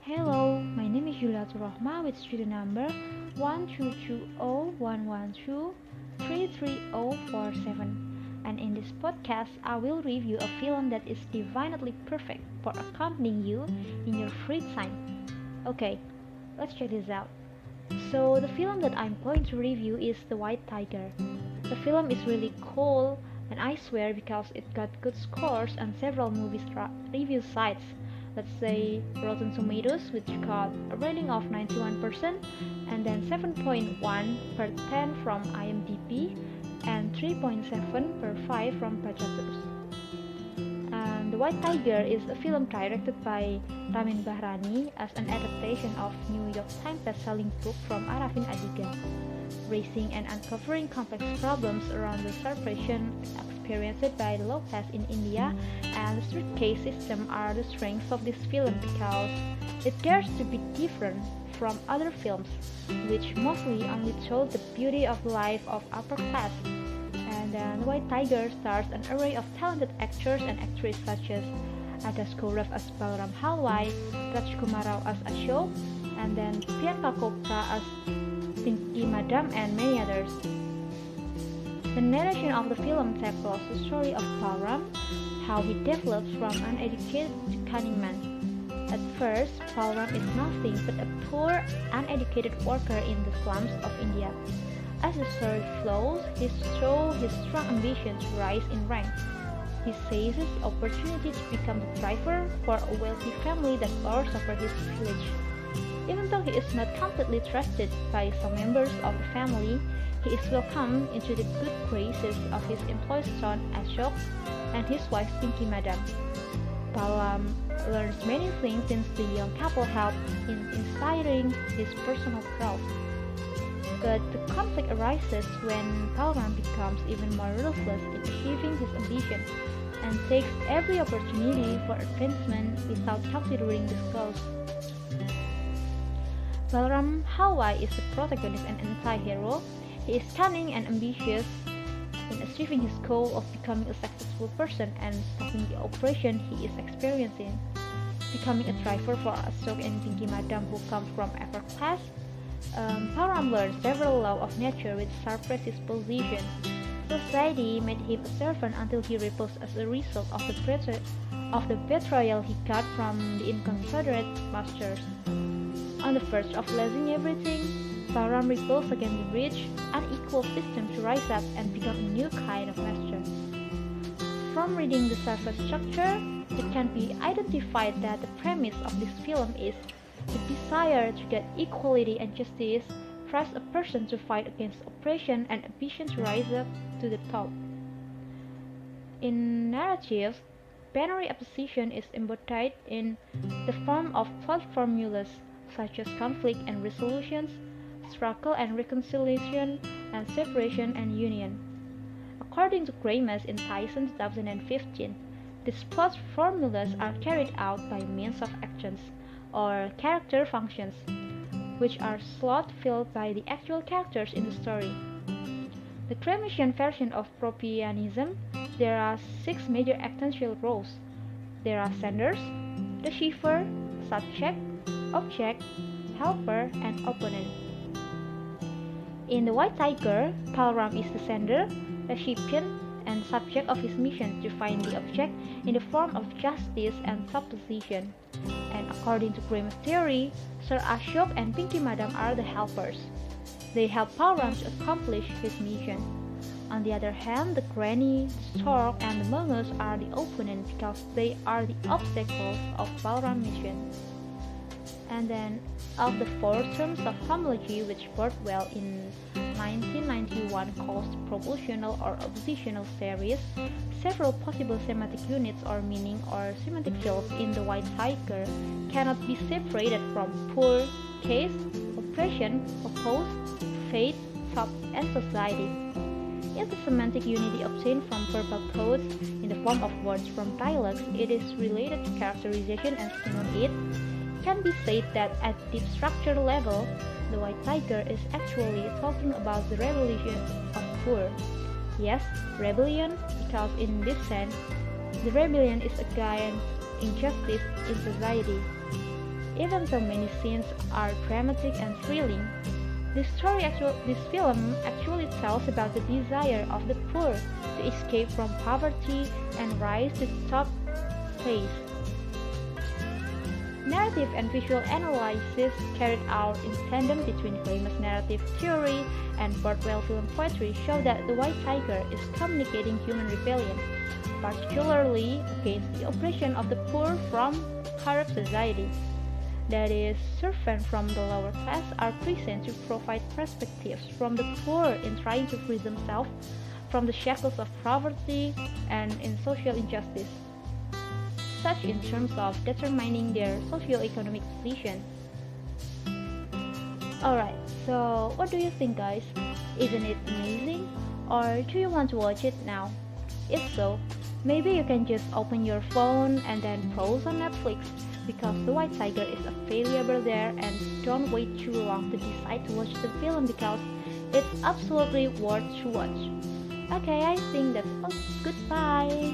Hello, my name is Yuliatu with student number 1220112333047. And in this podcast, I will review a film that is divinely perfect for accompanying you in your free time. Okay, let's check this out. So, the film that I'm going to review is The White Tiger. The film is really cool, and I swear because it got good scores on several review sites. Let's say Rotten Tomatoes, which got a rating of 91%, and then 7.1 per 10 from IMDb, and 3.7 per 5 from Bajaturs. The White Tiger is a film directed by Ramin Bahrani as an adaptation of New York Times best-selling book from Arafin Adiga. Raising and uncovering complex problems around the suppression experienced by the low class in India and the strict caste system are the strengths of this film because it dares to be different from other films, which mostly only show the beauty of life of upper class. And then The White Tiger stars an array of talented actors and actresses such as Adas Gaurav as Balram Halwai, Rajkumar Rao as Ashok, and then Priyanka Chopra as Pinky Madam, and many others. The narration of the film tackles the story of Balram, how he develops from uneducated to cunning man. At first, Balram is nothing but a poor, uneducated worker in the slums of India. As the story flows, he shows his strong ambition to rise in rank. He seizes the opportunity to become the driver for a wealthy family that lords over his village. Even though he is not completely trusted by some members of the family, he is welcomed into the good graces of his employed son Ashok and his wife Pinky Madam. Balram learns many things since the young couple help in inspiring his personal growth. But the conflict arises when Balram becomes even more ruthless in achieving his ambition and takes every opportunity for advancement without considering the cost. Balram Halwai is the protagonist and anti-hero. He is cunning and ambitious in achieving his goal of becoming a successful person and stopping the oppression he is experiencing. Becoming a driver for Ashok and Pinky Madam who come from upper class, Balram learns several laws of nature which suppress his position. Society made him a servant until he rebels as a result of the betrayal he got from the inconsiderate masters. On the verge of losing everything, Balram rebels against the rich, unequal system to rise up and become a new kind of master. From reading the surface structure, it can be identified that the premise of this film is the desire to get equality and justice drives a person to fight against oppression and ambition to rise up to the top. In narratives, binary opposition is embodied in the form of plot formulas such as conflict and resolutions, struggle and reconciliation, and separation and union. According to Gramas in Tyson 2015, these plot formulas are carried out by means of actions, or character functions, which are slot filled by the actual characters in the story. The Gramscian version of Propianism, there are 6 major essential roles. There are senders, receiver, subject, object, helper, and opponent. In The White Tiger, Balram is the sender, recipient, and subject of his mission to find the object in the form of justice and supposition. And according to Grimm's theory, Sir Ashok and Pinky Madam are the helpers. They help Balram to accomplish his mission. On the other hand, the granny, the stork, and the mongoose are the opponents because they are the obstacles of Balram's mission. And then, of the 4 terms of homology which worked well in 1991 called propositional or oppositional series, several possible semantic units or meaning or semantic fields in The White Tiger cannot be separated from poor, case, oppression, opposed, fate, top, and society. In the semantic unity obtained from verbal codes in the form of words from dialects, it is related to characterization and stimuli. It can be said that at deep structure level, The White Tiger is actually talking about the rebellion of poor. Yes, rebellion, because in this sense, the rebellion is against injustice in society. even though many scenes are dramatic and thrilling. This film actually tells about the desire of the poor to escape from poverty and rise to top place. Narrative and visual analysis carried out in tandem between famous narrative theory and Broadway film poetry show that the White Tiger is communicating human rebellion, particularly against the oppression of the poor from corrupt society. That is, servants from the lower class are present to provide perspectives from the poor in trying to free themselves from the shackles of poverty and in social injustice, such in terms of determining their socio-economic position. Alright, so what do you think, guys? Isn't it amazing? Or do you want to watch it now? If so, maybe you can just open your phone and then browse on Netflix, because The White Tiger is available there, and don't wait too long to decide to watch the film because it's absolutely worth to watch. Okay, I think that's all. Goodbye.